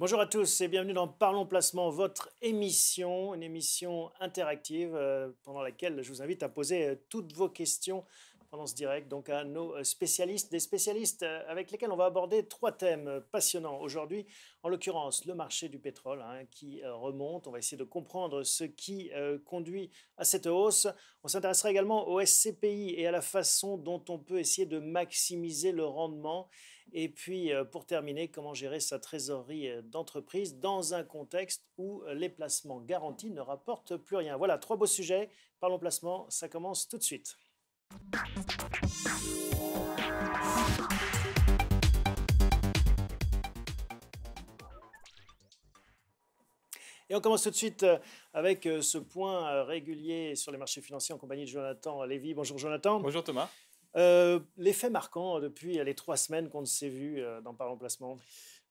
Bonjour à tous et bienvenue dans Parlons Placement, votre émission, une émission interactive pendant laquelle je vous invite à poser toutes vos questions pendant ce direct, donc à nos spécialistes, des spécialistes avec lesquels on va aborder trois thèmes passionnants aujourd'hui. En l'occurrence, le marché du pétrole qui remonte. On va essayer de comprendre ce qui conduit à cette hausse. On s'intéressera également au SCPI et à la façon dont on peut essayer de maximiser le rendement. Et puis, pour terminer, comment gérer sa trésorerie d'entreprise dans un contexte où les placements garantis ne rapportent plus rien. Voilà, trois beaux sujets. Parlons placement, ça commence tout de suite. Et on commence tout de suite avec ce point régulier sur les marchés financiers en compagnie de Jonathan Lévy. Bonjour Jonathan. Bonjour Thomas. L'effet marquant depuis les 3 semaines qu'on s'est vu dans Parlons Placement.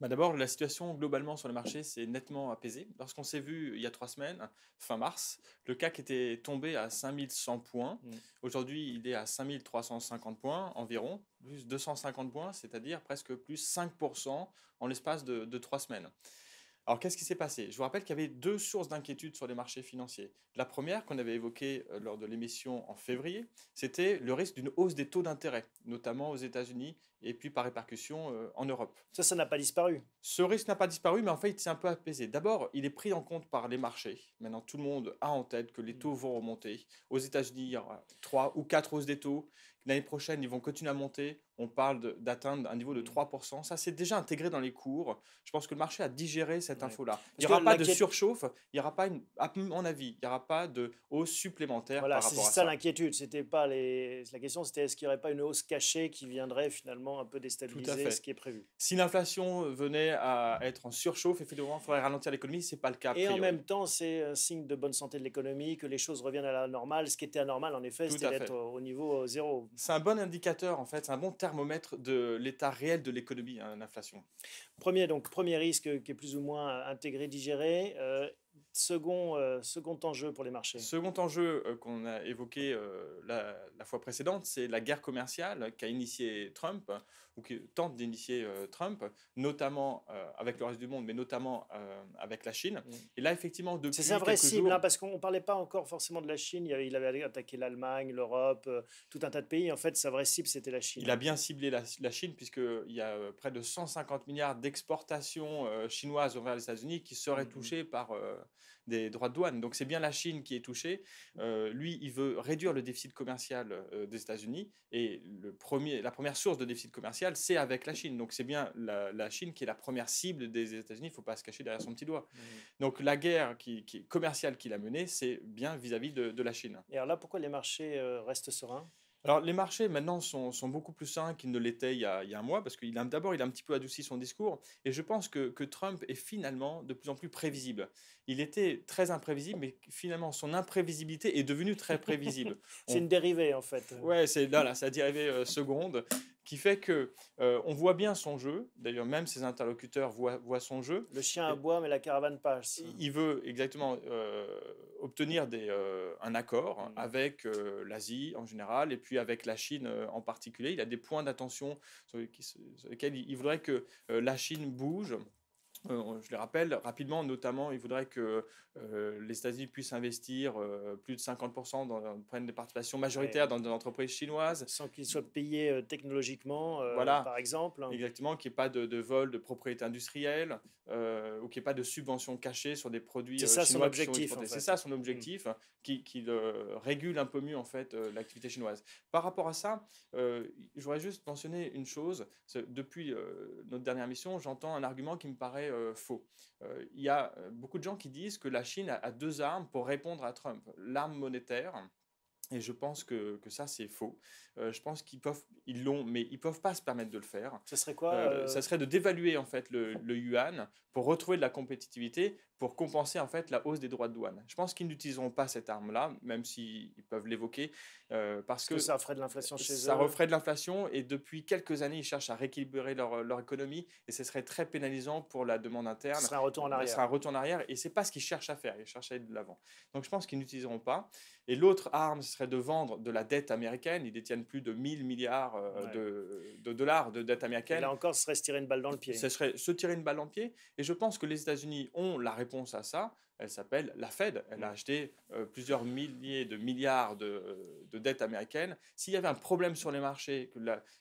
D'abord, la situation globalement sur le marché s'est nettement apaisée. Lorsqu'on s'est vu il y a 3 semaines, fin mars, le CAC était tombé à 5100 points. Aujourd'hui, il est à 5350 points environ, plus 250 points, c'est-à-dire presque plus 5% en l'espace de 3 semaines. Alors, qu'est-ce qui s'est passé? Je vous rappelle qu'il y avait deux sources d'inquiétude sur les marchés financiers. La première, qu'on avait évoquée lors de l'émission en février, c'était le risque d'une hausse des taux d'intérêt, notamment aux États-Unis et puis par répercussion en Europe. Ça n'a pas disparu. Ce risque n'a pas disparu, mais en fait, il s'est un peu apaisé. D'abord, il est pris en compte par les marchés. Maintenant, tout le monde a en tête que les taux vont remonter. Aux États-Unis, il y aura 3 ou 4 hausses des taux. L'année prochaine, ils vont continuer à monter. On parle d'atteindre un niveau de 3%. Ça, c'est déjà intégré dans les cours. Je pense que le marché a digéré cette info-là. Il n'y aura pas de surchauffe, il n'y aura pas, à mon avis, il n'y aura pas de hausse supplémentaire voilà, par rapport à ça. C'est ça l'inquiétude. C'était pas la question, c'était est-ce qu'il n'y aurait pas une hausse cachée qui viendrait finalement un peu déstabiliser ce qui est prévu. Si l'inflation venait à être en surchauffe, effectivement, il faudrait ralentir l'économie. Ce n'est pas le cas. Et en même temps, c'est un signe de bonne santé de l'économie, que les choses reviennent à la normale. Ce qui était anormal, en effet, c'était d'être au niveau zéro. C'est un bon indicateur, en fait. C'est un bon thermomètre de l'état réel de l'économie, l'inflation. Premier risque qui est plus ou moins intégré, digéré. Second enjeu pour les marchés. Second enjeu qu'on a évoqué la fois précédente, c'est la guerre commerciale qu'a initiée Trump, ou qui tente d'initier Trump, notamment avec le reste du monde, mais notamment avec la Chine. Et là, effectivement, depuis c'est un vrai cible, jours, parce qu'on ne parlait pas encore forcément de la Chine. Il avait attaqué l'Allemagne, l'Europe, tout un tas de pays. En fait, sa vraie cible, c'était la Chine. Il a bien ciblé la Chine, puisqu'il y a près de 150 milliards d'exportations chinoises vers les États-Unis qui seraient touchées par des droits de douane. Donc c'est bien la Chine qui est touchée. Lui, il veut réduire le déficit commercial des États-Unis. Et la première source de déficit commercial, c'est avec la Chine. Donc c'est bien la Chine qui est la première cible des États-Unis. Il ne faut pas se cacher derrière son petit doigt. Donc la guerre commerciale qu'il a menée, c'est bien vis-à-vis de la Chine. Et alors là, pourquoi les marchés restent sereins? Alors, les marchés maintenant sont beaucoup plus sains qu'ils ne l'étaient il y a un mois, parce qu'il a un petit peu adouci son discours. Et je pense que Trump est finalement de plus en plus prévisible. Il était très imprévisible, mais finalement, son imprévisibilité est devenue très prévisible. C'est une dérivée, en fait. Ouais, c'est la dérivée seconde, qui fait que on voit bien son jeu. D'ailleurs, même ses interlocuteurs voient son jeu. Le chien aboie, mais la caravane passe. Il veut exactement obtenir un accord avec l'Asie en général et puis avec la Chine en particulier. Il a des points d'attention sur lesquels il voudrait que la Chine bouge. Je les rappelle rapidement, notamment, il voudrait que les États-Unis puissent investir plus de 50% prennent des participations majoritaires dans des entreprises chinoises. Sans qu'ils soient payés technologiquement, par exemple. Exactement, qu'il n'y ait pas de vol de propriété industrielle, ou qu'il n'y ait pas de subventions cachées sur des produits chinois. Son objectif, C'est ça son objectif, qu'il régule un peu mieux en fait, l'activité chinoise. Par rapport à ça, je voudrais juste mentionner une chose. Depuis notre dernière mission, j'entends un argument qui me paraît faux. Il y a beaucoup de gens qui disent que la Chine a deux armes pour répondre à Trump. L'arme monétaire. Et je pense que ça, c'est faux. Je pense ils l'ont, mais ils ne peuvent pas se permettre de le faire. Ce serait quoi Ça serait de dévaluer en fait, le yuan pour retrouver de la compétitivité, pour compenser en fait, la hausse des droits de douane. Je pense qu'ils n'utiliseront pas cette arme-là, même s'ils peuvent l'évoquer, parce que ça ferait de l'inflation chez eux. Ça referait de l'inflation, et depuis quelques années, ils cherchent à rééquilibrer leur économie, et ce serait très pénalisant pour la demande interne. Ce serait un retour en arrière. Ce serait un retour en arrière, et ce n'est pas ce qu'ils cherchent à faire. Ils cherchent à aller de l'avant. Donc je pense qu'ils n'utiliseront pas. Et l'autre arme, ce serait serait de vendre de la dette américaine. Ils détiennent plus de 1000 milliards de dollars de dette américaine. Et là encore, ce serait se tirer une balle dans le pied. Ce serait se tirer une balle dans le pied. Et je pense que les États-Unis ont la réponse à ça. Elle s'appelle la Fed. Elle a acheté plusieurs milliers de milliards de dettes américaines. S'il y avait un problème sur les marchés,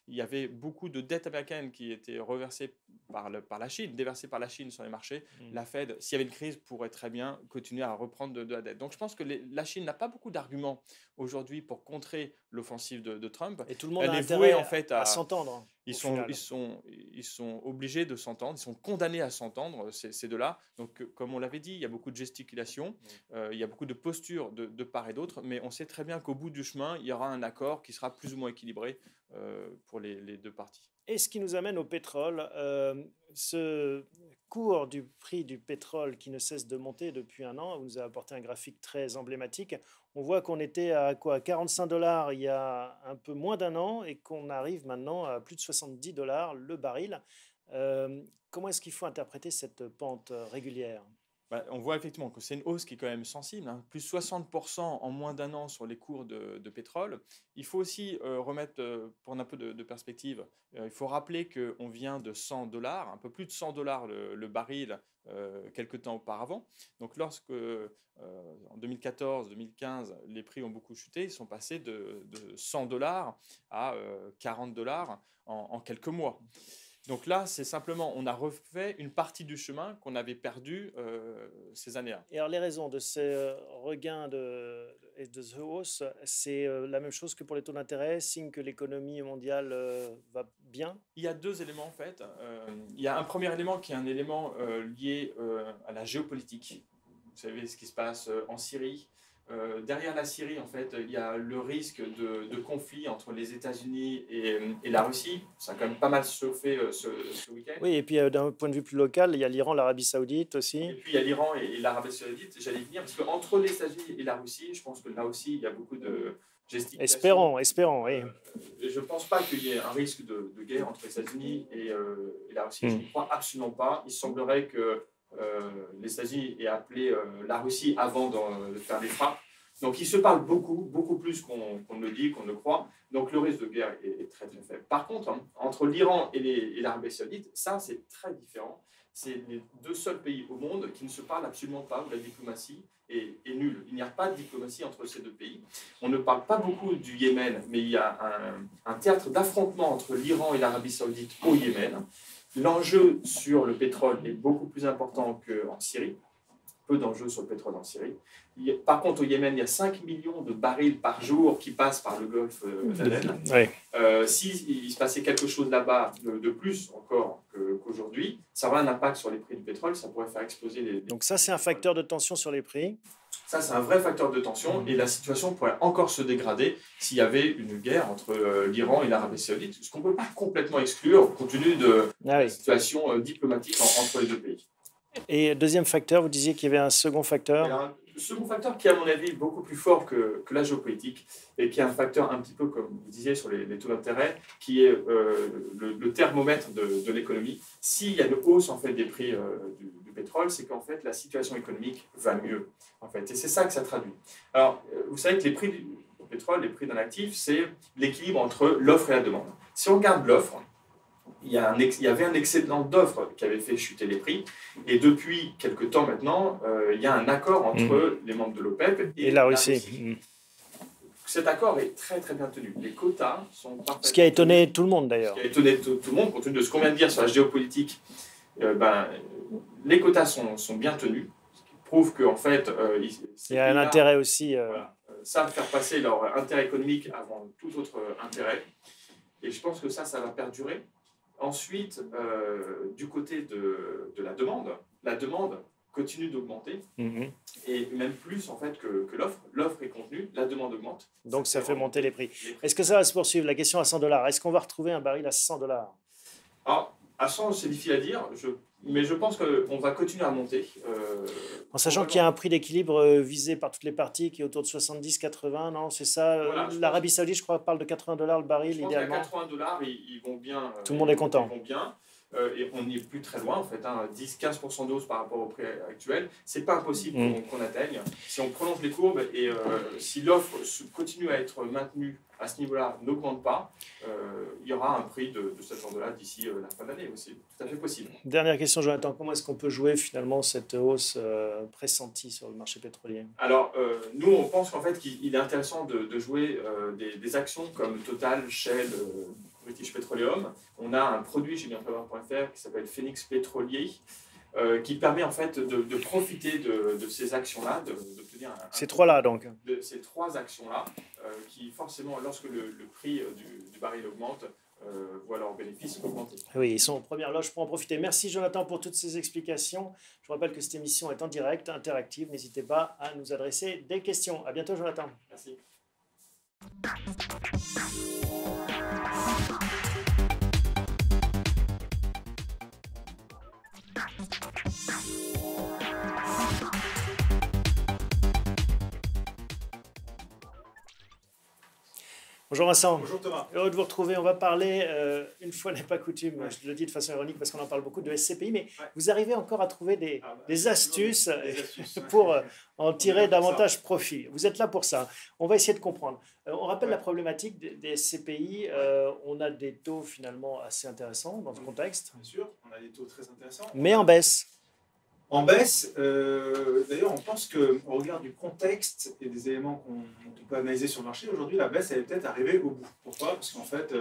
il y avait beaucoup de dettes américaines qui étaient reversées par la Chine, déversées par la Chine sur les marchés, la Fed, s'il y avait une crise, pourrait très bien continuer à reprendre de la dette. Donc je pense que la Chine n'a pas beaucoup d'arguments aujourd'hui pour contrer l'offensive de Trump. Et tout le monde a intérêt en fait à s'entendre. Ils sont obligés de s'entendre, ils sont condamnés à s'entendre, ces deux-là. Donc, comme on l'avait dit, il y a beaucoup de gesticulation, il y a beaucoup de postures de part et d'autre, mais on sait très bien qu'au bout du chemin, il y aura un accord qui sera plus ou moins équilibré pour les deux parties. Et ce qui nous amène au pétrole, ce cours du prix du pétrole qui ne cesse de monter depuis un an, vous nous avez apporté un graphique très emblématique. On voit qu'on était à quoi, 45 $ il y a un peu moins d'un an et qu'on arrive maintenant à plus de 70 $ le baril. Comment est-ce qu'il faut interpréter cette pente régulière ? On voit effectivement que c'est une hausse qui est quand même sensible, hein, plus 60% en moins d'un an sur les cours de pétrole. Il faut aussi remettre, pour un peu de perspective, il faut rappeler qu'on vient de 100 $, un peu plus de 100 $ le baril quelques temps auparavant. Donc lorsque, en 2014-2015, les prix ont beaucoup chuté, ils sont passés de 100 $ à 40 $ en quelques mois. Donc là, c'est simplement, on a refait une partie du chemin qu'on avait perdu ces années-là. Et alors les raisons de ces regains et de ce hausse, c'est la même chose que pour les taux d'intérêt, signe que l'économie mondiale va bien? Il y a deux éléments en fait. Il y a un premier élément qui est un élément lié à la géopolitique. Vous savez ce qui se passe en Syrie. Derrière la Syrie, en fait, il y a le risque de conflit entre les États-Unis et la Russie. Ça a quand même pas mal chauffé ce week-end. Oui, et puis d'un point de vue plus local, il y a l'Iran, l'Arabie Saoudite aussi. Et puis il y a l'Iran et l'Arabie Saoudite, j'allais venir, parce qu'entre les États-Unis et la Russie, je pense que là aussi, il y a beaucoup de gesticulation. Espérons, oui. Je ne pense pas qu'il y ait un risque de guerre entre les États-Unis et la Russie. Je ne crois absolument pas. Il semblerait que les États-Unis aient appelé la Russie avant de faire des frappes. Donc, ils se parlent beaucoup plus qu'on ne le dit, qu'on ne le croit. Donc, le risque de guerre est très, très faible. Par contre, hein, entre l'Iran et l'Arabie Saoudite, ça, c'est très différent. C'est les deux seuls pays au monde qui ne se parlent absolument pas, où la diplomatie est nulle. Il n'y a pas de diplomatie entre ces deux pays. On ne parle pas beaucoup du Yémen, mais il y a un théâtre d'affrontement entre l'Iran et l'Arabie Saoudite au Yémen. L'enjeu sur le pétrole est beaucoup plus important qu'en Syrie. Peu d'enjeux sur le pétrole en Syrie. Par contre, au Yémen, il y a 5 millions de barils par jour qui passent par le golfe d'Aden. Oui. S'il se passait quelque chose là-bas de plus encore qu'aujourd'hui, ça aura un impact sur les prix du pétrole, ça pourrait faire exploser les... Donc ça, c'est un facteur de tension sur les prix. Ça, c'est un vrai facteur de tension et la situation pourrait encore se dégrader s'il y avait une guerre entre l'Iran et l'Arabie Saoudite, ce qu'on ne peut pas complètement exclure compte tenu de la situation diplomatique entre les deux pays. Et deuxième facteur, vous disiez qu'il y avait un second facteur. Alors, le second facteur qui est à mon avis beaucoup plus fort que la géopolitique et qui est un facteur un petit peu comme vous disiez sur les taux d'intérêt, qui est le thermomètre de l'économie. S'il y a une hausse en fait, des prix du pétrole, c'est qu'en fait la situation économique va mieux. En fait. Et c'est ça que ça traduit. Alors, vous savez que les prix du pétrole, les prix d'un actif, c'est l'équilibre entre l'offre et la demande. Si on regarde l'offre, il y avait un excédent d'offres qui avait fait chuter les prix. Et depuis quelques temps maintenant, il y a un accord entre les membres de l'OPEP et la Russie. Cet accord est très très bien tenu. Les quotas sont parfaitement... Ce qui a étonné tout le monde d'ailleurs. Ce qui a étonné tout le monde, compte tenu de ce qu'on vient de dire sur la géopolitique. Les quotas sont bien tenus, ce qui prouve qu'en fait... il y a un intérêt aussi... Voilà, savent faire passer leur intérêt économique avant tout autre intérêt. Et je pense que ça va perdurer. Ensuite, du côté de la demande continue d'augmenter, et même plus en fait que l'offre. L'offre est contenue, la demande augmente. Donc ça fait monter les prix. Est-ce que ça va se poursuivre? La question à 100 $. Est-ce qu'on va retrouver un baril à 100 $? Alors, à 100, c'est difficile à dire, mais je pense qu'on va continuer à monter. En sachant qu'il y a un prix d'équilibre visé par toutes les parties qui est autour de 70-80, non? C'est ça. Voilà, L'Arabie Saoudite, je crois, parle de 80 $ le baril idéalement. À 80 $, ils vont bien. Tout le monde est content. Ils vont bien. et on n'y est plus très loin en fait, 10-15% de hausse par rapport au prix actuel. C'est pas impossible qu'on atteigne. Si on prolonge les courbes et si l'offre continue à être maintenue à ce niveau-là, n'augmente pas, il y aura un prix de cet ordre-là d'ici la fin de l'année aussi. Tout à fait possible. Dernière question, Jonathan. Comment est-ce qu'on peut jouer finalement cette hausse pressentie sur le marché pétrolier? Alors, nous, on pense qu'en fait, qu'il est intéressant de jouer des actions comme Total, Shell, British Petroleum. On a un produit chez bienprévoir.fr qui s'appelle Phoenix Pétrolier, qui permet en fait de profiter de ces actions-là, d'obtenir ces trois-là donc. De ces trois actions-là, qui forcément, lorsque le prix du baril augmente, voient leurs bénéfices augmenter. Oui, ils sont en première loge pour en profiter. Merci Jonathan pour toutes ces explications. Je vous rappelle que cette émission est en direct, interactive. N'hésitez pas à nous adresser des questions. À bientôt Jonathan. Merci. Bonjour Vincent. Bonjour Thomas. Heureux de vous retrouver. On va parler, une fois n'est pas coutume, je le dis de façon ironique parce qu'on en parle beaucoup, de SCPI, mais vous arrivez encore à trouver des astuces pour en tirer davantage profit. Vous êtes là pour ça. On va essayer de comprendre. On rappelle la problématique des SCPI. On a des taux finalement assez intéressants dans ce contexte. Bien sûr, on a des taux très intéressants. Mais en baisse. En baisse, d'ailleurs, on pense qu'au regard du contexte et des éléments qu'on peut analyser sur le marché, aujourd'hui, la baisse, elle est peut-être arrivée au bout. Pourquoi? Parce qu'en fait,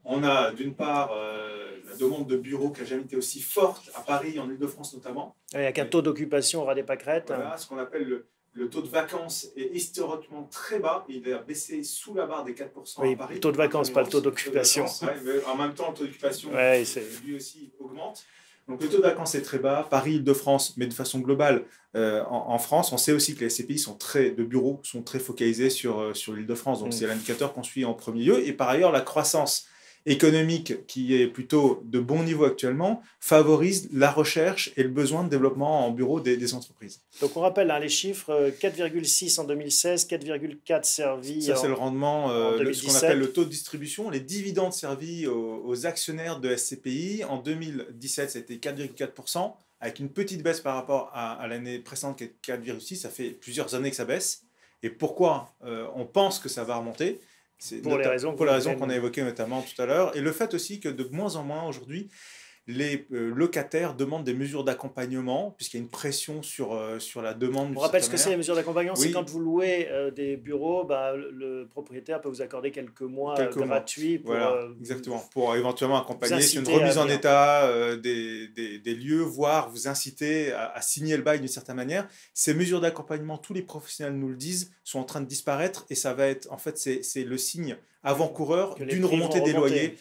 on a d'une part la demande de bureaux qui n'a jamais été aussi forte à Paris, en Ile-de-France notamment. Avec un taux d'occupation au ras des pâquerettes. Voilà, ce qu'on appelle le taux de vacances est historiquement très bas. Il a baissé sous la barre des 4% à Paris. Le taux de vacances, pas le taux d'occupation. Mais en même temps, le taux d'occupation, lui aussi, augmente. Donc le taux de vacances est très bas, Paris, Île-de-France, mais de façon globale, en France, on sait aussi que les SCPI de bureaux sont très focalisés sur l'Île-de-France. Donc c'est l'indicateur qu'on suit en premier lieu. Et par ailleurs, la croissance économique, qui est plutôt de bon niveau actuellement, favorise la recherche et le besoin de développement en bureau des entreprises. Donc on rappelle les chiffres, 4,6 en 2016, 4,4 servis. Ça, c'est le rendement, ce qu'on appelle le taux de distribution, les dividendes servis aux actionnaires de SCPI. En 2017, c'était 4,4%, avec une petite baisse par rapport à l'année précédente qui est 4,6%. Ça fait plusieurs années que ça baisse. Et pourquoi on pense que ça va remonter? Pour les raisons qu'on a évoquées notamment tout à l'heure. Et le fait aussi que de moins en moins aujourd'hui, les locataires demandent des mesures d'accompagnement, puisqu'il y a une pression sur la demande. On rappelle ce que c'est les mesures d'accompagnement, c'est quand vous louez des bureaux, le propriétaire peut vous accorder quelques mois gratuits pour, exactement, pour éventuellement accompagner sur une remise en état des lieux, voire vous inciter à signer le bail d'une certaine manière. Ces mesures d'accompagnement, tous les professionnels nous le disent, sont en train de disparaître et ça va être, en fait, c'est le signe avant-coureur d'une remontée des loyers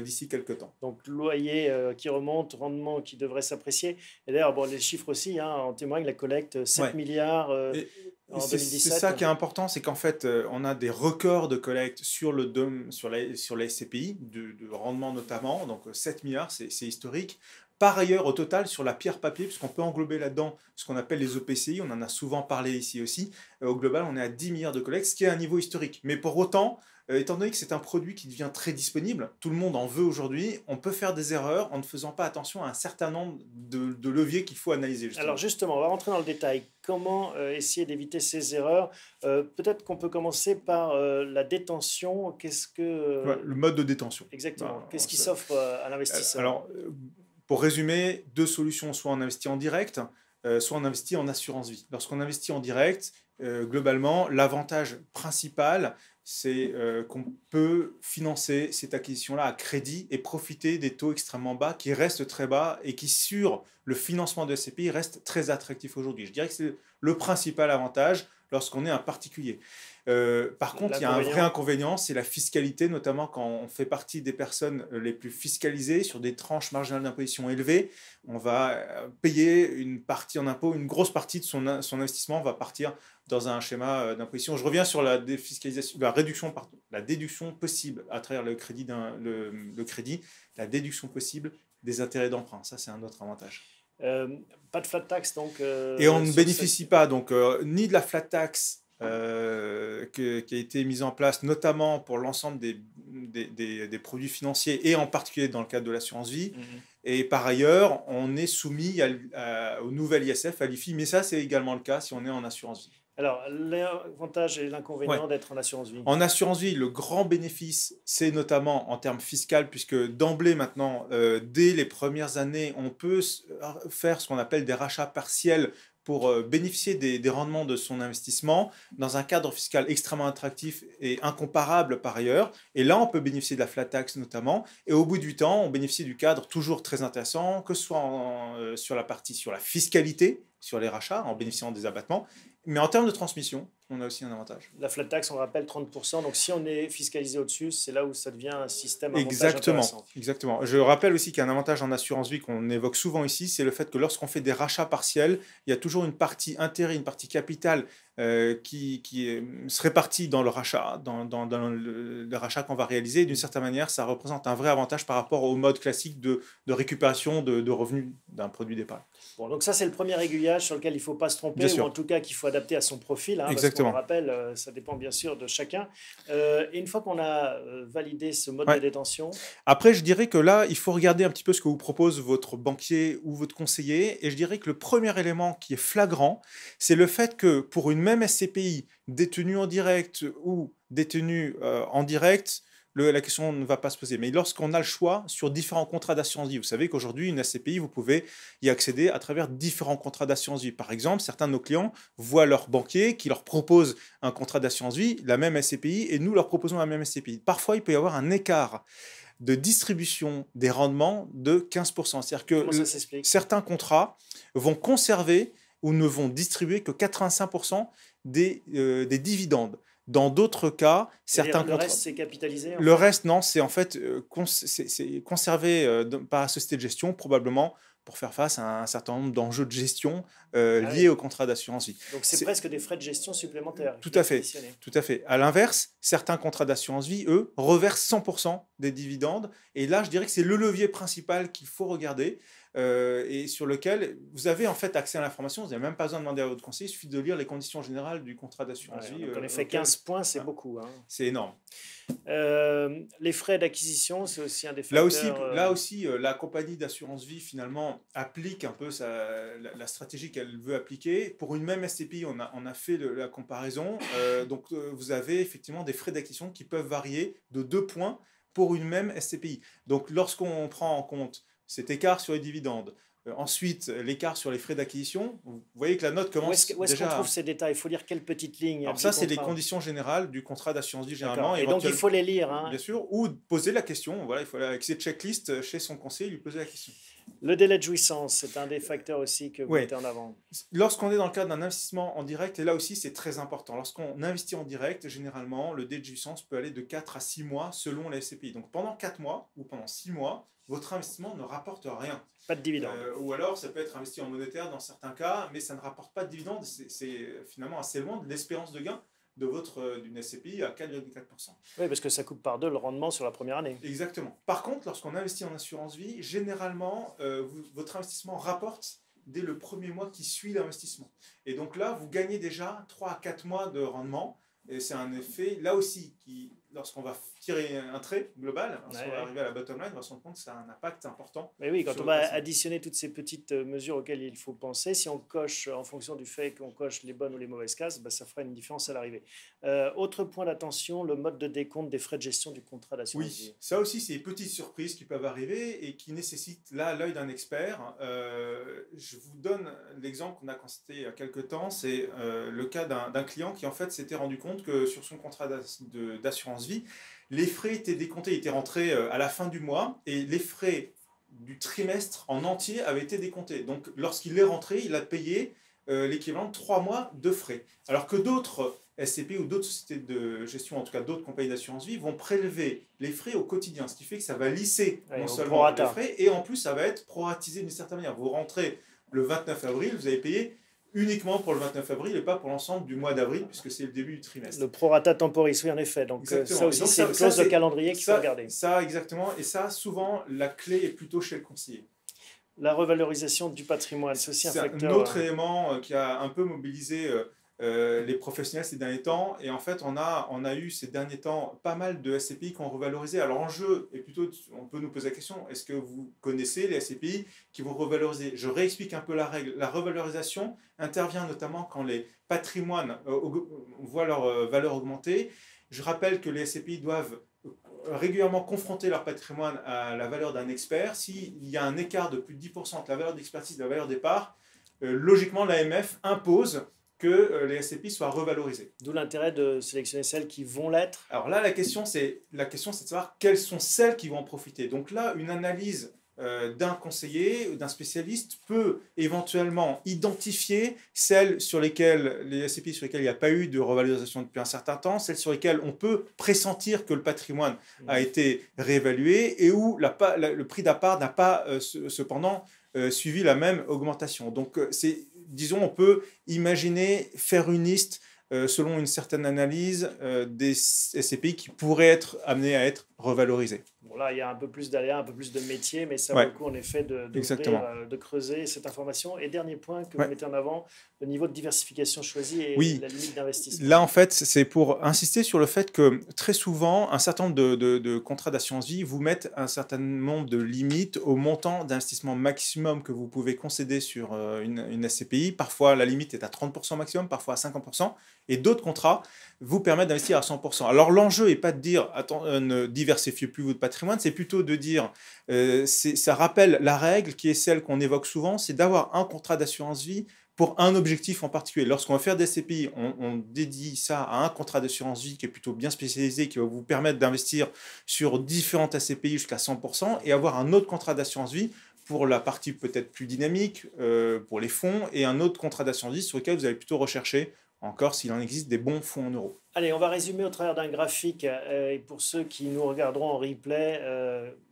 d'ici quelques temps. Donc loyer qui remonte, rendement qui devrait s'apprécier. Et d'ailleurs, les chiffres aussi en témoignent, la collecte 7 milliards en 2017. C'est ça qui est important, c'est qu'en fait, on a des records de collecte sur les SCPI, de rendement notamment, donc 7 milliards, c'est historique. Par ailleurs, au total, sur la pierre-papier, puisqu'on peut englober là-dedans ce qu'on appelle les EPCI, on en a souvent parlé ici aussi, au global, on est à 10 milliards de collecte, ce qui est un niveau historique. Mais pour autant, étant donné que c'est un produit qui devient très disponible, tout le monde en veut aujourd'hui, on peut faire des erreurs en ne faisant pas attention à un certain nombre de leviers qu'il faut analyser. Justement. Alors justement, on va rentrer dans le détail. Comment essayer d'éviter ces erreurs? Peut-être qu'on peut commencer par la détention. Qu'est-ce que... le mode de détention. Exactement. Qu'est-ce qui s'offre à l'investisseur? Alors, pour résumer, deux solutions. Soit on investit en direct, soit on investit en assurance vie. Lorsqu'on investit en direct, globalement, l'avantage principal, c'est qu'on peut financer cette acquisition-là à crédit et profiter des taux extrêmement bas qui restent très bas et qui, sur le financement de SCPI, restent très attractifs aujourd'hui. Je dirais que c'est le principal avantage lorsqu'on est un particulier. Par contre, il y a un vrai inconvénient, c'est la fiscalité, notamment quand on fait partie des personnes les plus fiscalisées sur des tranches marginales d'imposition élevées. On va payer une partie en impôt, une grosse partie de son investissement va partir dans un schéma d'imposition. Je reviens sur la défiscalisation, la déduction possible à travers le crédit, la déduction possible des intérêts d'emprunt. Ça, c'est un autre avantage. Pas de flat tax, donc... Et on ne bénéficie pas donc, ni de la flat tax qui a été mise en place, notamment pour l'ensemble des produits financiers, et en particulier dans le cadre de l'assurance vie, Et par ailleurs, on est soumis au nouvel ISF, à l'IFI, mais ça, c'est également le cas si on est en assurance vie. Alors, l'avantage et l'inconvénient d'être en assurance vie. En assurance vie, le grand bénéfice, c'est notamment en termes fiscal, puisque d'emblée maintenant, dès les premières années, on peut faire ce qu'on appelle des rachats partiels pour bénéficier des rendements de son investissement dans un cadre fiscal extrêmement attractif et incomparable par ailleurs. Et là, on peut bénéficier de la flat tax notamment. Et au bout de 8 ans, on bénéficie du cadre toujours très intéressant, que ce soit sur la partie sur la fiscalité, sur les rachats, en bénéficiant des abattements. Mais en termes de transmission, on a aussi un avantage. La flat tax, on rappelle 30%. Donc si on est fiscalisé au-dessus, c'est là où ça devient un système intéressant. Exactement. Je rappelle aussi qu'il y a un avantage en assurance vie qu'on évoque souvent ici, c'est le fait que lorsqu'on fait des rachats partiels, il y a toujours une partie intérêt, une partie capitale qui se répartit dans le rachat, dans le rachat qu'on va réaliser. D'une certaine manière, ça représente un vrai avantage par rapport au mode classique de récupération de revenus d'un produit d'épargne. Bon, donc ça, c'est le premier aiguillage sur lequel il ne faut pas se tromper, ou en tout cas qu'il faut adapter à son profil. Hein, Exactement. Parce qu'on le rappelle, ça dépend bien sûr de chacun. Et une fois qu'on a validé ce mode de détention... Après, je dirais que là, il faut regarder un petit peu ce que vous propose votre banquier ou votre conseiller. Et je dirais que le premier élément qui est flagrant, c'est le fait que pour une même SCPI détenue en direct ou détenue en direct, la question ne va pas se poser. Mais lorsqu'on a le choix sur différents contrats d'assurance vie, vous savez qu'aujourd'hui, une SCPI, vous pouvez y accéder à travers différents contrats d'assurance vie. Par exemple, certains de nos clients voient leur banquier qui leur propose un contrat d'assurance vie, la même SCPI, et nous leur proposons la même SCPI. Parfois, il peut y avoir un écart de distribution des rendements de 15%. C'est-à-dire que certains contrats vont conserver ou ne vont distribuer que 85% des dividendes. Dans d'autres cas, certains contrats... Le reste, c'est capitalisé Le reste, non, c'est en fait c'est conservé par la société de gestion, probablement pour faire face à un certain nombre d'enjeux de gestion liés au contrat d'assurance vie. Donc c'est presque des frais de gestion supplémentaires. Tout à fait. Tout à fait. À l'inverse, certains contrats d'assurance vie, eux, reversent 100% des dividendes. Et là, je dirais que c'est le levier principal qu'il faut regarder. Et sur lequel vous avez en fait accès à l'information, vous n'avez même pas besoin de demander à votre conseiller, il suffit de lire les conditions générales du contrat d'assurance vie. En effet, 15 points, c'est beaucoup. Hein. C'est énorme. Les frais d'acquisition, c'est aussi un des facteurs... Là aussi, la compagnie d'assurance vie, finalement, applique un peu la stratégie qu'elle veut appliquer. Pour une même SCPI, on a fait la comparaison. Donc, vous avez effectivement des frais d'acquisition qui peuvent varier de 2 points pour une même SCPI. Donc, lorsqu'on prend en compte cet écart sur les dividendes, ensuite l'écart sur les frais d'acquisition, vous voyez que la note commence Où est-ce qu'on trouve ces détails? Il faut lire quelle petite ligne? Alors ça, c'est les conditions générales du contrat d'assurance vie généralement. Et donc il faut les lire. Hein. Bien sûr, ou poser la question. Voilà, il faut avec ses checklists chez son conseiller lui poser la question. Le délai de jouissance, c'est un des facteurs aussi que vous mettez en avant. Lorsqu'on est dans le cadre d'un investissement en direct, et là aussi c'est très important, lorsqu'on investit en direct, généralement, le délai de jouissance peut aller de 4 à 6 mois selon la SCPI. Donc pendant 4 mois ou pendant 6 mois, votre investissement ne rapporte rien. Pas de dividendes. Ou alors ça peut être investi en monétaire dans certains cas, mais ça ne rapporte pas de dividendes. C'est finalement assez loin de l'espérance de gain d'une SCPI à 4,4%. Oui, parce que ça coupe par 2 le rendement sur la première année. Exactement. Par contre, lorsqu'on investit en assurance vie, généralement, votre investissement rapporte dès le premier mois qui suit l'investissement. Et donc là, vous gagnez déjà 3 à 4 mois de rendement. Et c'est un effet, là aussi, qui, lorsqu'on va tirer un trait global, on va arriver à la bottom line, on va se rendre compte que ça a un impact important. Mais oui, quand on va additionner toutes ces petites mesures auxquelles il faut penser, si on coche, en fonction du fait qu'on coche les bonnes ou les mauvaises cases, ça fera une différence à l'arrivée. Autre point d'attention, le mode de décompte des frais de gestion du contrat d'assurance vie. Oui, ça aussi, c'est des petites surprises qui peuvent arriver et qui nécessitent là l'œil d'un expert. Je vous donne l'exemple qu'on a constaté il y a quelques temps, c'est le cas d'un client qui en fait s'était rendu compte que sur son contrat d'assurance vie, les frais étaient décomptés, étaient rentrés à la fin du mois et les frais du trimestre en entier avaient été décomptés. Donc lorsqu'il est rentré, il a payé l'équivalent de 3 mois de frais. Alors que d'autres SCP ou d'autres sociétés de gestion, en tout cas d'autres compagnies d'assurance vie, vont prélever les frais au quotidien, ce qui fait que ça va lisser non seulement les frais, et en plus ça va être proratisé d'une certaine manière. Vous rentrez le 29 avril, vous avez payé uniquement pour le 29 avril et pas pour l'ensemble du mois d'avril, puisque c'est le début du trimestre. Le prorata temporis, oui, en effet. Donc ça aussi, c'est une clause de calendrier qu'il faut regarder. Ça, exactement. Et ça, souvent, la clé est plutôt chez le conseiller. La revalorisation du patrimoine, c'est aussi un facteur... C'est un autre élément qui a un peu mobilisé les professionnels ces derniers temps. Et en fait, on a eu ces derniers temps pas mal de SCPI qui ont revalorisé. Alors, l'enjeu est plutôt, on peut nous poser la question, est-ce que vous connaissez les SCPI qui vont revaloriser? Je réexplique un peu la règle. La revalorisation intervient notamment quand les patrimoines voient leur valeur augmenter. Je rappelle que les SCPI doivent régulièrement confronter leur patrimoine à la valeur d'un expert. S'il y a un écart de plus de 10% entre la valeur d'expertise et la valeur départ, logiquement, l'AMF impose que les SCPI soient revalorisés. D'où l'intérêt de sélectionner celles qui vont l'être. Alors là, la question, c'est de savoir quelles sont celles qui vont en profiter. Donc là, une analyse d'un conseiller, d'un spécialiste peut éventuellement identifier celles sur lesquelles, les SCPI sur lesquelles il n'y a pas eu de revalorisation depuis un certain temps, celles sur lesquelles on peut pressentir que le patrimoine a été réévalué et où le prix d'appart n'a pas cependant suivi la même augmentation. Donc, disons, on peut imaginer faire une liste selon une certaine analyse des SCPI qui pourraient être amenés à être revalorisés. Bon, là, il y a un peu plus d'aléas, un peu plus de métiers, mais ça vaut le coup, en effet, de creuser cette information. Et dernier point que vous mettez en avant, le niveau de diversification choisi et la limite d'investissement. Là, en fait, c'est pour insister sur le fait que très souvent, un certain nombre de contrats d'assurance vie vous mettent un certain nombre de limites au montant d'investissement maximum que vous pouvez concéder sur une SCPI. Parfois, la limite est à 30% maximum, parfois à 50%. Et d'autres contrats vous permettent d'investir à 100%. Alors, l'enjeu n'est pas de dire ne diversifiez plus votre patrimoine, c'est plutôt de dire, ça rappelle la règle qui est celle qu'on évoque souvent, c'est d'avoir un contrat d'assurance vie pour un objectif en particulier. Lorsqu'on va faire des SCPI, on dédie ça à un contrat d'assurance vie qui est plutôt bien spécialisé, qui va vous permettre d'investir sur différentes SCPI jusqu'à 100% et avoir un autre contrat d'assurance vie pour la partie peut-être plus dynamique, pour les fonds, et un autre contrat d'assurance vie sur lequel vous allez plutôt rechercher encore s'il en existe des bons fonds en euros. Allez, on va résumer au travers d'un graphique. Et pour ceux qui nous regarderont en replay,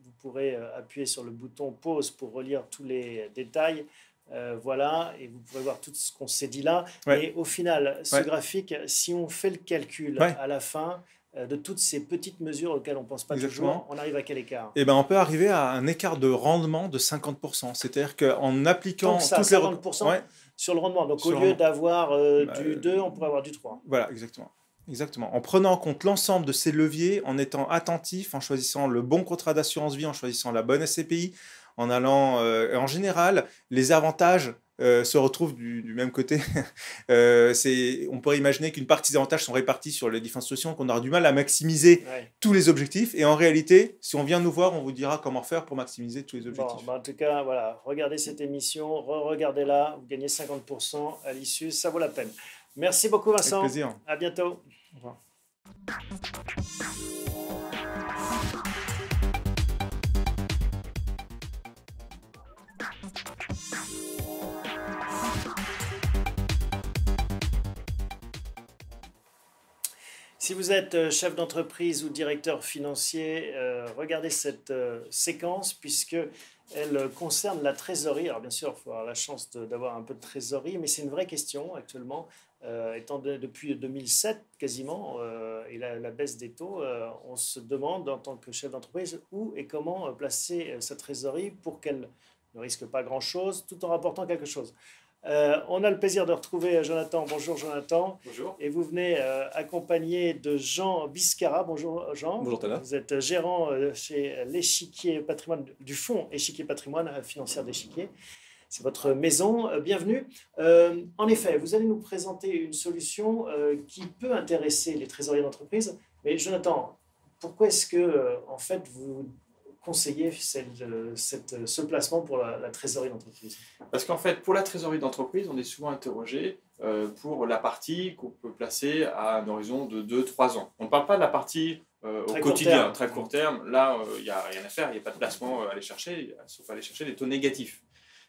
vous pourrez appuyer sur le bouton pause pour relire tous les détails. Voilà, et vous pourrez voir tout ce qu'on s'est dit là. Ouais. Et au final, ce graphique, si on fait le calcul à la fin de toutes ces petites mesures auxquelles on ne pense pas toujours, on arrive à quel écart? Eh ben, on peut arriver à un écart de rendement de 50%. C'est-à-dire qu'en appliquant... Donc ça, toutes 50% sur le rendement. Donc au lieu d'avoir du 2, on pourrait avoir du 3. Voilà, exactement. Exactement. En prenant en compte l'ensemble de ces leviers, en étant attentif, en choisissant le bon contrat d'assurance vie, en choisissant la bonne SCPI, en allant... en général, les avantages se retrouvent du même côté. On pourrait imaginer qu'une partie des avantages sont répartis sur les différentes solutions, qu'on aura du mal à maximiser tous les objectifs. Et en réalité, si on vient nous voir, on vous dira comment faire pour maximiser tous les objectifs. Bon, en tout cas, voilà, regardez cette émission, regardez-la, vous gagnez 50% à l'issue, ça vaut la peine. Merci beaucoup Vincent. Avec plaisir. À bientôt. Au revoir. Si vous êtes chef d'entreprise ou directeur financier, regardez cette séquence puisqu'elle concerne la trésorerie. Alors bien sûr, il faut avoir la chance d'avoir un peu de trésorerie, mais c'est une vraie question actuellement. Depuis 2007 quasiment, et la baisse des taux, on se demande en tant que chef d'entreprise où et comment placer sa trésorerie pour qu'elle ne risque pas grand-chose tout en rapportant quelque chose. On a le plaisir de retrouver Jonathan. Bonjour Jonathan. Bonjour. Et vous venez accompagné de Jean Biscara. Bonjour Jean. Bonjour Tana. Vous êtes gérant chez l'Échiquier Patrimoine, du fonds Échiquier Patrimoine financière d'Échiquier. C'est votre maison. Bienvenue. En effet, vous allez nous présenter une solution qui peut intéresser les trésoriers d'entreprise. Mais Jonathan, pourquoi est-ce que en fait vous conseiller ce placement pour la trésorerie d'entreprise? Parce qu'en fait, pour la trésorerie d'entreprise, on est souvent interrogé pour la partie qu'on peut placer à un horizon de 2-3 ans. On ne parle pas de la partie au quotidien, très court terme. Là, il n'y a rien à faire, il n'y a pas de placement à aller chercher, sauf à aller chercher des taux négatifs,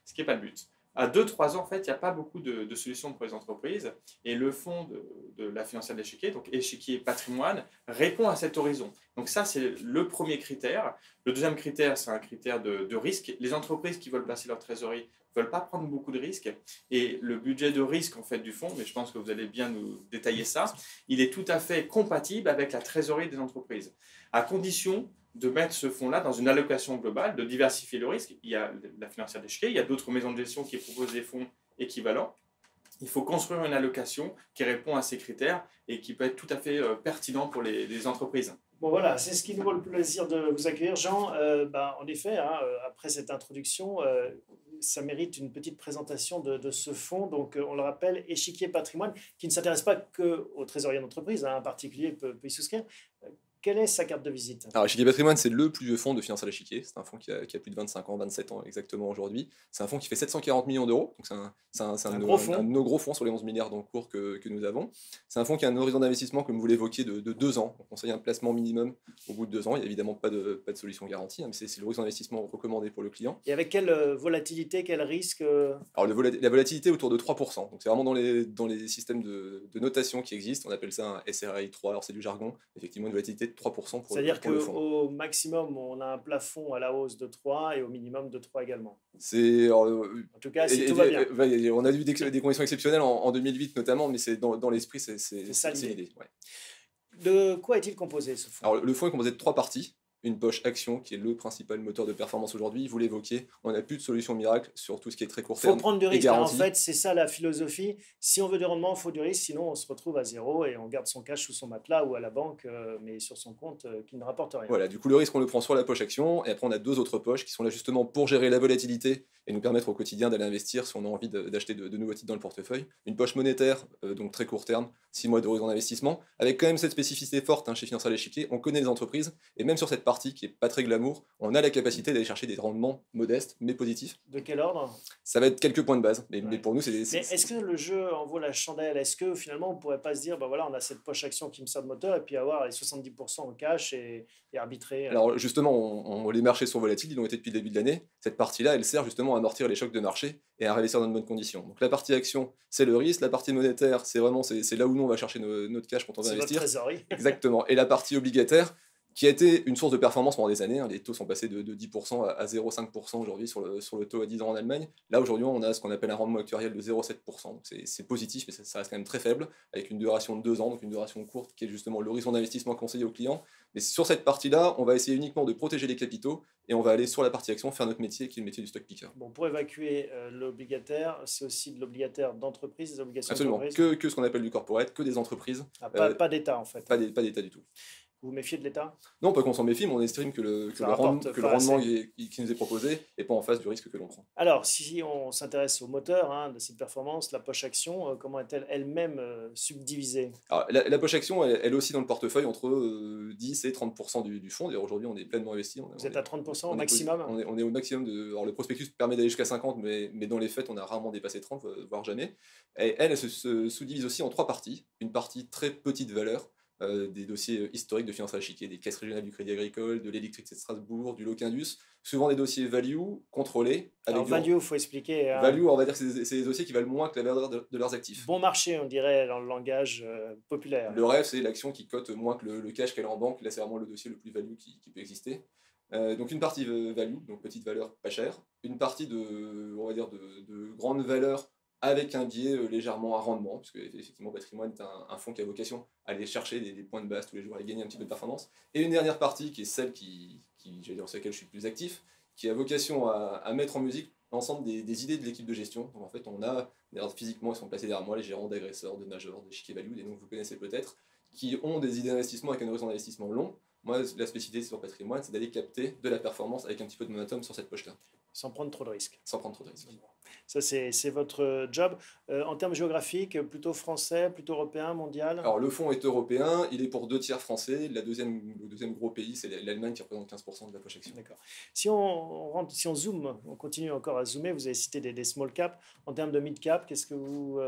ce qui n'est pas le but. À 2-3 ans, en fait, il n'y a pas beaucoup de solutions pour les entreprises. Et le fonds de la financière d'Échiquier, donc Échiquier Patrimoine, répond à cet horizon. Donc ça, c'est le premier critère. Le deuxième critère, c'est un critère de risque. Les entreprises qui veulent placer leur trésorerie ne veulent pas prendre beaucoup de risques. Et le budget de risque en fait, du fonds, mais je pense que vous allez bien nous détailler ça, il est tout à fait compatible avec la trésorerie des entreprises, à condition de mettre ce fonds-là dans une allocation globale, de diversifier le risque. Il y a la financière d'Échiquier, il y a d'autres maisons de gestion qui proposent des fonds équivalents. Il faut construire une allocation qui répond à ces critères et qui peut être tout à fait pertinent pour les entreprises. Bon voilà, c'est ce qui nous vaut le plaisir de vous accueillir. Jean, en effet, après cette introduction, ça mérite une petite présentation de ce fonds. Donc on le rappelle, Échiquier Patrimoine, qui ne s'intéresse pas qu'aux trésoriers d'entreprise, un particulier peut y souscrire. Quelle est sa carte de visite? Alors, Échiquier Patrimoine, c'est le plus vieux fonds de finance à l'échiquier. C'est un fonds qui a plus de 25 ans, 27 ans exactement aujourd'hui. C'est un fonds qui fait 740 millions d'euros. Donc, c'est un de nos gros fonds sur les 11 milliards d'encours que nous avons. C'est un fonds qui a un horizon d'investissement, comme vous l'évoquiez, de 2 ans. On conseille un placement minimum au bout de 2 ans. Il n'y a évidemment pas de solution garantie, mais c'est l'horizon d'investissement recommandé pour le client. Et avec quelle volatilité, quel risque? Alors, la volatilité est autour de 3%. Donc, c'est vraiment dans les systèmes de notation qui existent. On appelle ça un SRI 3. Alors, c'est du jargon. Effectivement, une volatilité de 3%. C'est-à-dire qu'au maximum, on a un plafond à la hausse de 3 et au minimum de 3 également. En tout cas, si tout va bien. On a vu des conditions exceptionnelles en 2008 notamment, mais c'est dans l'esprit, c'est ça l'idée. Ouais. De quoi est-il composé, ce fonds? Alors, le fonds est composé de 3 parties. Une poche action qui est le principal moteur de performance aujourd'hui. Vous l'évoquiez, on n'a plus de solution miracle sur tout ce qui est très court terme. Il faut prendre du risque. En fait, c'est ça la philosophie. Si on veut du rendement, il faut du risque. Sinon, on se retrouve à zéro et on garde son cash sous son matelas ou à la banque, mais sur son compte qui ne rapporte rien. Voilà, du coup, le risque, on le prend sur la poche action. Et après, on a 2 autres poches qui sont là justement pour gérer la volatilité et nous permettre au quotidien d'aller investir si on a envie d'acheter de nouveaux titres dans le portefeuille. Une poche monétaire, donc très court terme, 6 mois d'horizon d'investissement, avec quand même cette spécificité forte chez Finance à l'échiquier. On connaît les entreprises et même sur cette partie qui n'est pas très glamour, on a la capacité d'aller chercher des rendements modestes mais positifs. De quel ordre? Ça va être quelques points de base, mais pour nous, c'est... Mais est-ce que le jeu en vaut la chandelle? Est-ce que finalement, on ne pourrait pas se dire, voilà, on a cette poche action qui me sert de moteur et puis avoir les 70% en cash et arbitrer? Alors justement, les marchés sont volatiles, ils l'ont été depuis le début de l'année. Cette partie-là, elle sert justement à amortir les chocs de marché et à réinvestir dans de bonnes conditions. Donc la partie action, c'est le risque. La partie monétaire, c'est là où nous, on va chercher notre cash quand on va investir. C'est notre trésorerie. Exactement. Et la partie obligataire, qui a été une source de performance pendant des années. Les taux sont passés de 10% à 0,5% aujourd'hui sur le taux à 10 ans en Allemagne. Là, aujourd'hui, on a ce qu'on appelle un rendement actuariel de 0,7%. Donc c'est positif, mais ça reste quand même très faible, avec une duration de 2 ans, donc une duration courte, qui est justement l'horizon d'investissement conseillé aux clients. Mais sur cette partie-là, on va essayer uniquement de protéger les capitaux et on va aller sur la partie action faire notre métier, qui est le métier du stock picker. Bon, pour évacuer l'obligataire, c'est aussi de l'obligataire d'entreprise, des obligations Absolument, d'entreprise. que ce qu'on appelle du corporate, que des entreprises. Pas d'État, en fait. Pas d'État du tout. Vous vous méfiez de l'État? Non, pas qu'on s'en méfie, mais on estime que le rendement qui nous est proposé n'est pas en face du risque que l'on prend. Alors, si on s'intéresse au moteur de cette performance, la poche action, comment est-elle elle-même subdivisée? Alors, la poche action, elle aussi dans le portefeuille entre 10 et 30% du fonds. D'ailleurs, aujourd'hui, on est pleinement investi. Vous êtes à 30% au maximum? On est au maximum. Alors, le prospectus permet d'aller jusqu'à 50, mais dans les faits, on a rarement dépassé 30, voire jamais. Et elle se sous-divise aussi en 3 parties. Une partie très petite valeur, des dossiers historiques de finance à l'échiquier, des caisses régionales du Crédit Agricole, de l'électricité de Strasbourg, du Locindus, souvent des dossiers value, contrôlés. Alors value, il faut expliquer. Value, on va dire que c'est des dossiers qui valent moins que la valeur de leurs actifs. Bon marché, on dirait, dans le langage populaire. Le rêve, c'est l'action qui cote moins que le cash qu'elle a en banque. Là, c'est vraiment le dossier le plus value qui peut exister. Donc une partie value, donc petite valeur, pas chère. Une partie on va dire de grande valeur, avec un biais légèrement à rendement, puisque effectivement Patrimoine est un fonds qui a vocation à aller chercher des points de base tous les jours, à gagner un petit peu de performance. Et une dernière partie, qui est celle sur laquelle je suis plus actif, qui a vocation à mettre en musique l'ensemble des idées de l'équipe de gestion. Donc en fait, on a, physiquement, ils sont placés derrière moi, les gérants d'Agresseur, de Major, d'Échiquier Value, des noms que vous connaissez peut-être, qui ont des idées d'investissement avec un horizon d'investissement long. Moi, la spécificité sur Patrimoine, c'est d'aller capter de la performance avec un petit peu de momentum sur cette poche-là. Sans prendre trop de risques. Sans prendre trop de risques. Ça, c'est votre job. En termes géographiques, plutôt français, plutôt européen, mondial? Alors, le fonds est européen, il est pour 2/3 français. Le deuxième gros pays, c'est l'Allemagne qui représente 15% de la poche action. D'accord. Si on zoome, on continue encore à zoomer, vous avez cité des small caps. En termes de mid cap, qu'est-ce que vous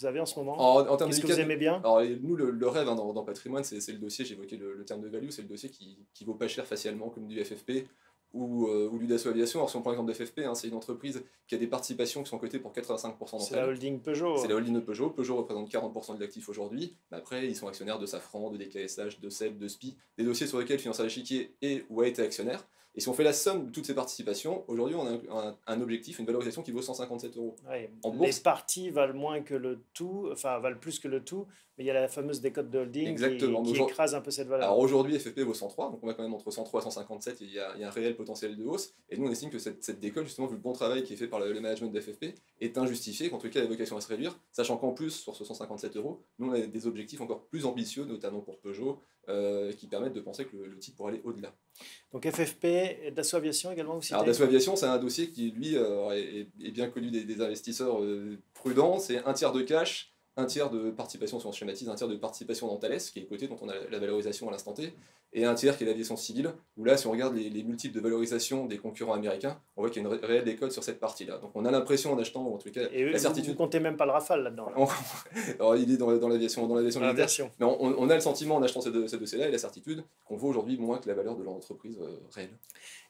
avez en ce moment? En termes Qu'est-ce de que vous aimez bien? Alors, nous, le rêve dans Patrimoine, c'est le dossier, j'évoquais le terme de value, c'est le dossier qui vaut pas cher facialement, comme du FFP ou du Dassault Aviation. Alors si on prend l'exemple de FFP, c'est une entreprise qui a des participations qui sont cotées pour 85% d'entre elles. C'est la holding Peugeot. C'est la holding de Peugeot. Peugeot représente 40% de l'actif aujourd'hui. Mais après, ils sont actionnaires de Safran, de DKSH, de SEB, de SPI, des dossiers sur lesquels Finance à l'échiquier ou a été actionnaire. Et si on fait la somme de toutes ces participations, aujourd'hui, on a un objectif, une valorisation qui vaut 157 euros. Ouais, En bourse, les parties valent moins que le tout, enfin valent plus que le tout, mais il y a la fameuse décote de holding exactement. qui écrase un peu cette valeur. Alors aujourd'hui, FFP vaut 103, donc on va quand même entre 103 et 157, il y a un réel potentiel de hausse. Et nous, on estime que cette décote, justement, vu le bon travail qui est fait par le management de FFP, est injustifiée, qu'en tout cas, elle a vocation à se réduire, sachant qu'en plus, sur ce 157 euros, nous, on a des objectifs encore plus ambitieux, notamment pour Peugeot, qui permettent de penser que le titre pourrait aller au-delà. Donc FFP, Dassault Aviation également aussi. Alors Dassault Aviation, c'est un dossier qui, lui, est bien connu des investisseurs prudents. C'est un tiers de cash, un tiers de participation, si on schématise, un tiers de participation dans Thales, qui est le côté dont on a la valorisation à l'instant T, et un tiers qui est l'aviation civile, où là, si on regarde les multiples de valorisation des concurrents américains, on voit qu'il y a une réelle décote sur cette partie-là. Donc on a l'impression en achetant, ou en tout cas, et la certitude. Vous comptez même pas le Rafale là-dedans. Là. Alors il est dans l'aviation militaire, mais on a le sentiment en achetant ce dossier-là et la certitude qu'on vaut aujourd'hui moins que la valeur de l'entreprise réelle.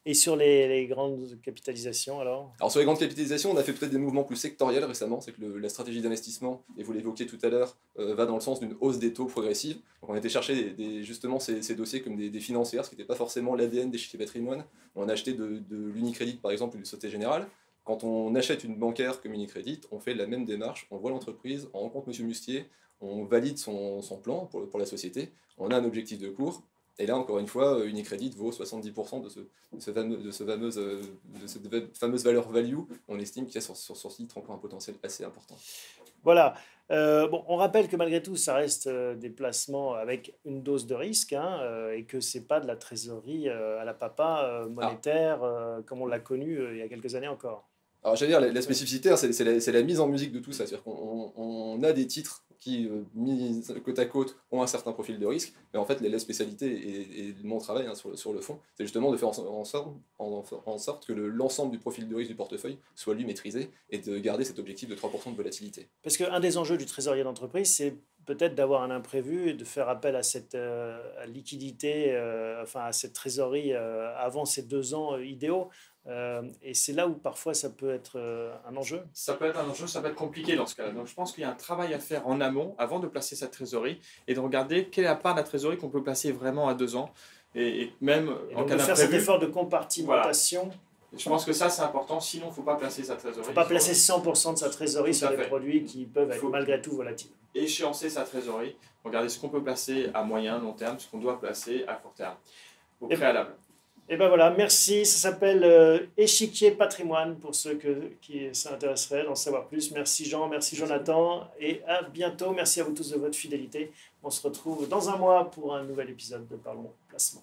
Et sur les grandes capitalisations alors sur les grandes capitalisations, on a fait peut-être des mouvements plus sectoriels récemment. C'est que la stratégie d'investissement, et vous l'évoquiez tout à l'heure, va dans le sens d'une hausse des taux progressive. Donc on a été chercher justement ces dossiers comme des financières, ce qui n'était pas forcément l'ADN des chiffres patrimoine. On a acheté de l'Unicredit par exemple, ou du Société Générale. Quand on achète une bancaire comme Unicredit, on fait la même démarche, on voit l'entreprise, on rencontre M. Mustier, on valide son plan pour la société, on a un objectif de cours. Et là, encore une fois, Unicredit vaut 70% de cette fameuse valeur value. On estime qu'il y a sur ce titre encore un potentiel assez important. Voilà. On rappelle que malgré tout, ça reste des placements avec une dose de risque et que ce n'est pas de la trésorerie à la papa monétaire comme on l'a connu il y a quelques années encore. Alors, j'allais dire, la spécificité, c'est la mise en musique de tout ça. C'est-à-dire qu'on a des titres qui, mis côte à côte, ont un certain profil de risque, mais en fait, la spécialité et mon travail sur le fond, c'est justement de faire en sorte que l'ensemble du profil de risque du portefeuille soit lui maîtrisé et de garder cet objectif de 3% de volatilité. Parce qu'un des enjeux du trésorier d'entreprise, c'est peut-être d'avoir un imprévu et de faire appel à cette liquidité, à cette trésorerie avant ces 2 ans idéaux. Et c'est là où parfois ça peut être un enjeu. Ça peut être un enjeu, ça peut être compliqué dans ce cas-là. Donc je pense qu'il y a un travail à faire en amont avant de placer sa trésorerie et de regarder quelle est la part de la trésorerie qu'on peut placer vraiment à 2 ans. Et même en cas d'imprévu, de faire cet effort de compartimentation. Voilà. Je pense que ça c'est important, sinon il ne faut pas placer sa trésorerie. Il ne faut pas placer 100% de sa trésorerie sur des produits qui peuvent être malgré tout volatiles. Échéancer sa trésorerie, regarder ce qu'on peut placer à moyen, long terme, ce qu'on doit placer à court terme, au préalable. Et ben voilà, merci. Ça s'appelle Échiquier Patrimoine pour ceux qui s'intéresseraient d'en savoir plus. Merci Jean, merci Jonathan et à bientôt. Merci à vous tous de votre fidélité. On se retrouve dans un mois pour un nouvel épisode de Parlons Placement.